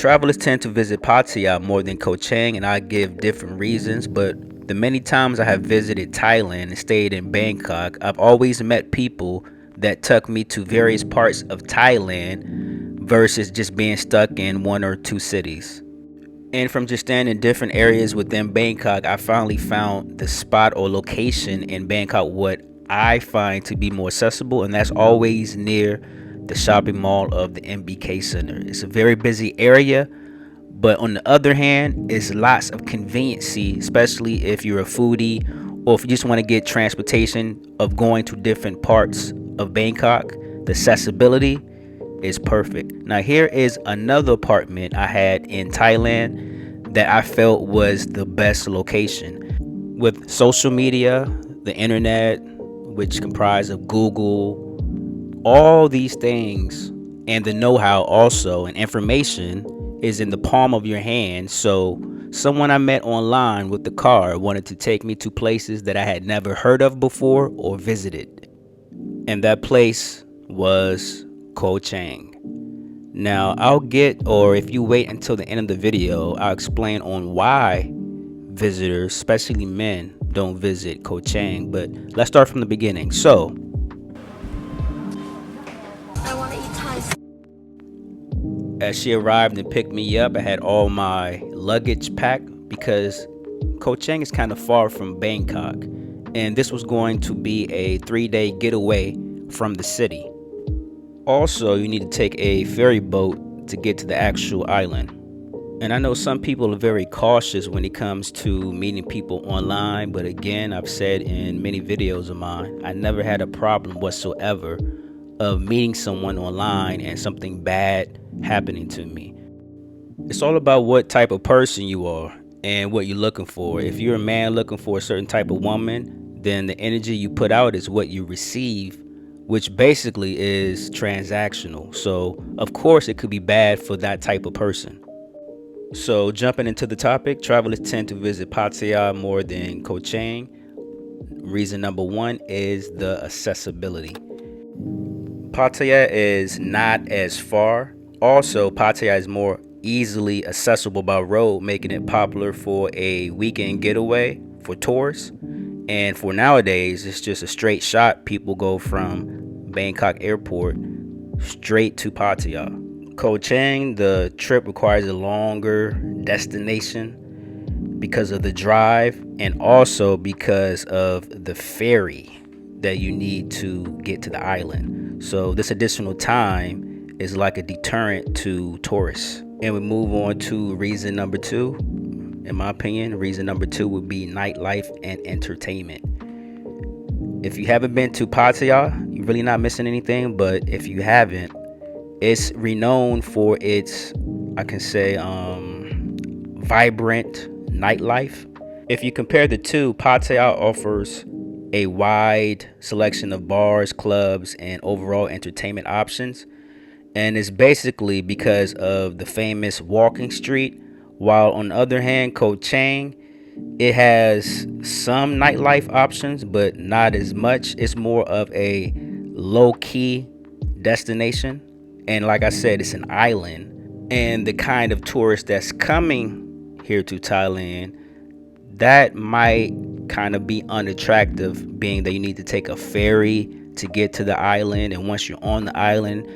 Travelers tend to visit Pattaya more than Koh Chang, and I give different reasons, but the many times I have visited Thailand and stayed in Bangkok, I've always met people that took me to various parts of Thailand versus just being stuck in one or two cities. And from just staying in different areas within Bangkok, I finally found the spot or location in Bangkok what I find to be more accessible, and that's always near the shopping mall of the MBK Center. It's a very busy area, but on the other hand, it's lots of conveniency, especially if you're a foodie or if you just want to get transportation of going to different parts of Bangkok. The accessibility is perfect. Now here is another apartment I had in Thailand that I felt was the best location. With social media, the internet, which comprise of Google, all these things, and the know-how also and information is in the palm of your hand. So someone I met online with the car wanted to take me to places that I had never heard of before or visited, and that place was Koh Chang. Now or if you wait until the end of the video, I'll explain on why visitors, especially men, don't visit Koh Chang. But let's start from the beginning. So as she arrived and picked me up, I had all my luggage packed because Koh Chang is kind of far from Bangkok, and this was going to be a 3-day getaway from the city. Also, you need to take a ferry boat to get to the actual island. And I know some people are very cautious when it comes to meeting people online, but again, I've said in many videos of mine, I never had a problem whatsoever of meeting someone online and something bad happening to me. It's all about what type of person you are and what you're looking for. If you're a man looking for a certain type of woman, then the energy you put out is what you receive, which basically is transactional. So of course it could be bad for that type of person. So jumping into the topic, travelers tend to visit Pattaya more than Koh Chang. Reason number one is the accessibility. Pattaya is not as far. Also, Pattaya is more easily accessible by road, making it popular for a weekend getaway for tourists. And for nowadays, it's just a straight shot. People go from Bangkok airport straight to Pattaya. Koh Chang, the trip requires a longer destination because of the drive and also because of the ferry that you need to get to the island. So this additional time is like a deterrent to tourists. And we move on to reason number two. In my opinion, reason number two would be nightlife and entertainment. If you haven't been to Pattaya, you're really not missing anything. But if you haven't, it's renowned for its, I can say, vibrant nightlife. If you compare the two, Pattaya offers a wide selection of bars, clubs, and overall entertainment options. And it's basically because of the famous walking street. While on the other hand, Koh Chang, it has some nightlife options, but not as much. It's more of a low-key destination. And like I said, it's an island. And the kind of tourist that's coming here to Thailand, that might kind of be unattractive, being that you need to take a ferry to get to the island. And once you're on the island,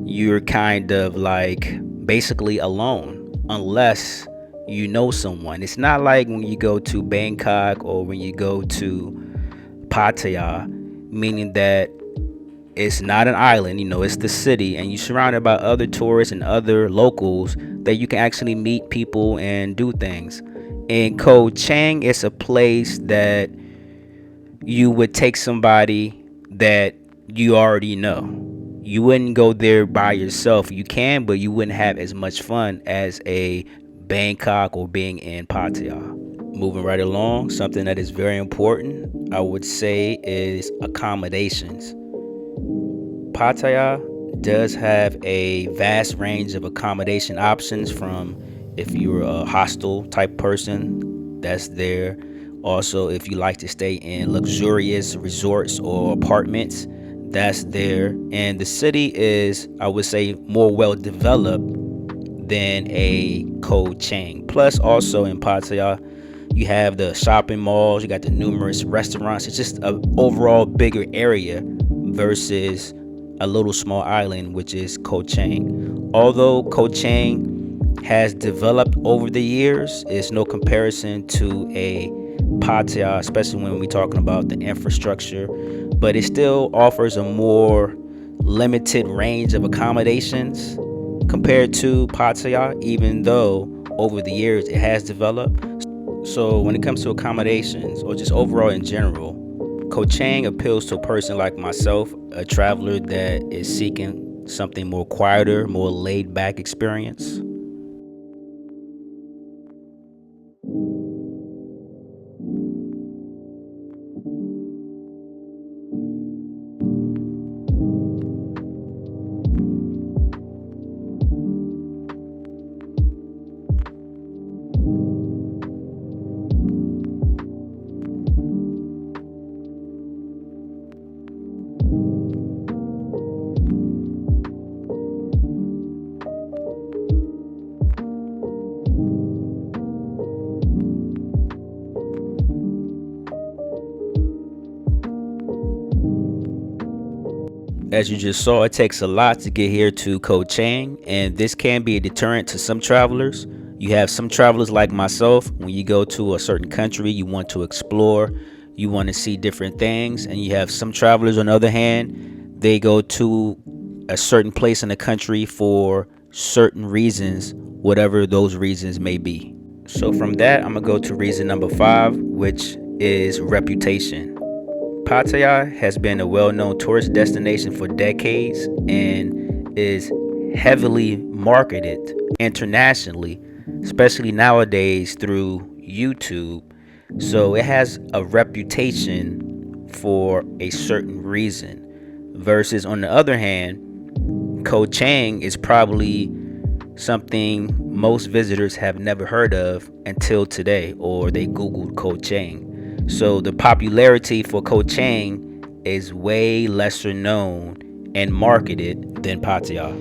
you're kind of like basically alone unless you know someone. It's not like when you go to Bangkok or when you go to Pattaya, meaning that it's not an island, it's the city, and you're surrounded by other tourists and other locals that you can actually meet people and do things. In Koh Chang, it's a place that you would take somebody that you already know. You wouldn't go there by yourself. You can, but you wouldn't have as much fun as a Bangkok or being in Pattaya. Moving right along, something that is very important, I would say, is accommodations. Pattaya does have a vast range of accommodation options, from if you're a hostel type person, that's there. Also, if you like to stay in luxurious resorts or apartments, that's there. And the city is, I would say, more well developed than a Koh Chang. Plus, also in Pattaya, you have the shopping malls, you got the numerous restaurants. It's just an overall bigger area versus a little small island, which is Koh Chang. Although Koh Chang has developed over the years, it's no comparison to a Pattaya, especially when we're talking about the infrastructure. But it still offers a more limited range of accommodations compared to Pattaya, even though over the years it has developed. So when it comes to accommodations or just overall in general, Koh Chang appeals to a person like myself, a traveler that is seeking something more quieter, more laid back experience. As you just saw, it takes a lot to get here to Koh Chang, and this can be a deterrent to some travelers. You have some travelers like myself, when you go to a certain country, you want to explore, you want to see different things, and you have some travelers, on the other hand, they go to a certain place in the country for certain reasons, whatever those reasons may be. So, from that, I'm gonna go to reason number 5, which is reputation. Pattaya has been a well known tourist destination for decades and is heavily marketed internationally, especially nowadays through YouTube. So it has a reputation for a certain reason. Versus, on the other hand, Koh Chang is probably something most visitors have never heard of until today, or they Googled Koh Chang. So the popularity for Koh Chang is way lesser known and marketed than Pattaya.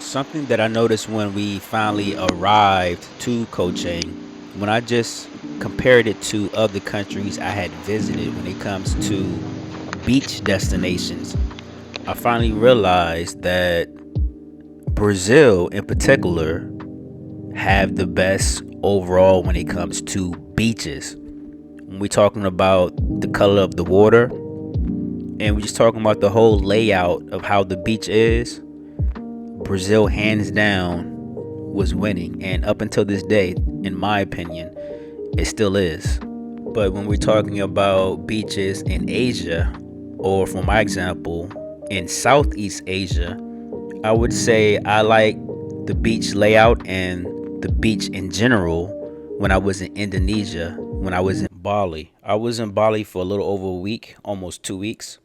Something that I noticed when we finally arrived to Koh Chang, when I just compared it to other countries I had visited when it comes to beach destinations, I finally realized that Brazil in particular have the best overall when it comes to beaches. When we're talking about the color of the water and we're just talking about the whole layout of how the beach is, Brazil hands down was winning, and up until this day, in my opinion, it still is. But when we're talking about beaches in Asia, or for my example, in Southeast Asia, I would say I like the beach layout and the beach in general when I was in Indonesia, when I was in Bali. I was in Bali for a little over a week, almost 2 weeks.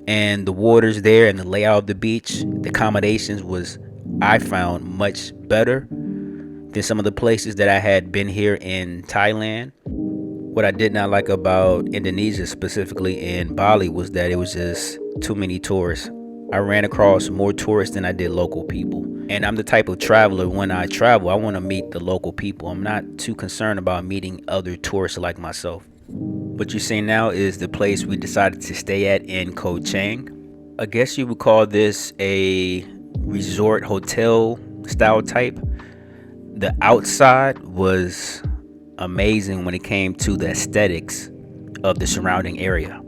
And the waters there and the layout of the beach, the accommodations was, I found, much better than some of the places that I had been here in Thailand. What I did not like about Indonesia, specifically in Bali, was that it was just too many tourists. I ran across more tourists than I did local people. And I'm the type of traveler, when I travel, I want to meet the local people. I'm not too concerned about meeting other tourists like myself. What you're seeing now is the place we decided to stay at in Koh Chang. I guess you would call this a resort hotel style type. The outside was amazing when it came to the aesthetics of the surrounding area.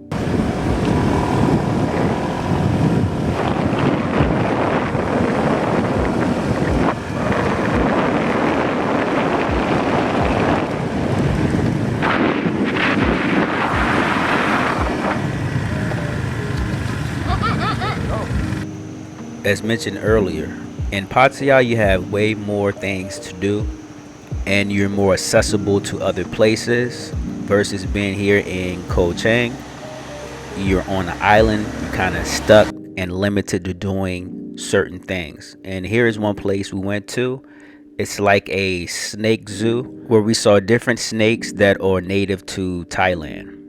As mentioned earlier, In Pattaya, you have way more things to do and you're more accessible to other places versus being here in Koh Chang. You're on an island, you're kind of stuck and limited to doing certain things. And here is one place we went to. It's like a snake zoo where we saw different snakes that are native to Thailand.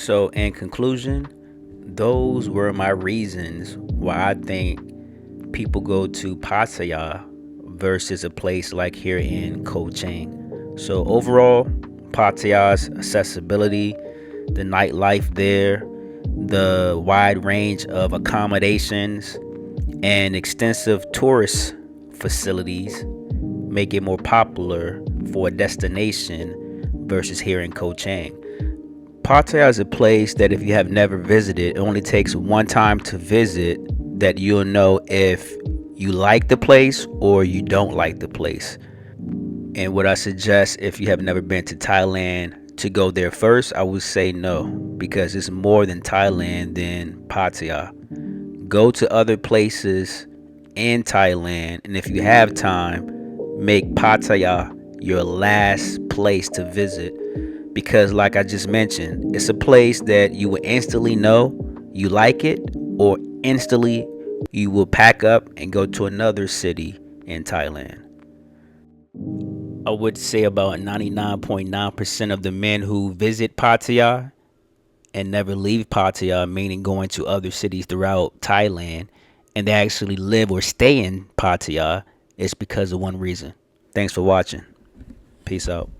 So, in conclusion, those were my reasons why I think people go to Pattaya versus a place like here in Koh Chang. So overall, Pattaya's accessibility, the nightlife there, the wide range of accommodations, and extensive tourist facilities make it more popular for a destination versus here in Koh Chang. Pattaya is a place that if you have never visited, it only takes one time to visit that you'll know if you like the place or you don't like the place. And what I suggest if you have never been to Thailand to go there first, I would say no, because it's more than Thailand than Pattaya. Go to other places in Thailand, and if you have time, make Pattaya your last place to visit because like I just mentioned, it's a place that you will instantly know you like it or instantly you will pack up and go to another city in Thailand. I would say about 99.9% of the men who visit Pattaya and never leave Pattaya, meaning going to other cities throughout Thailand, and they actually live or stay in Pattaya, is because of one reason. Thanks for watching. Peace out.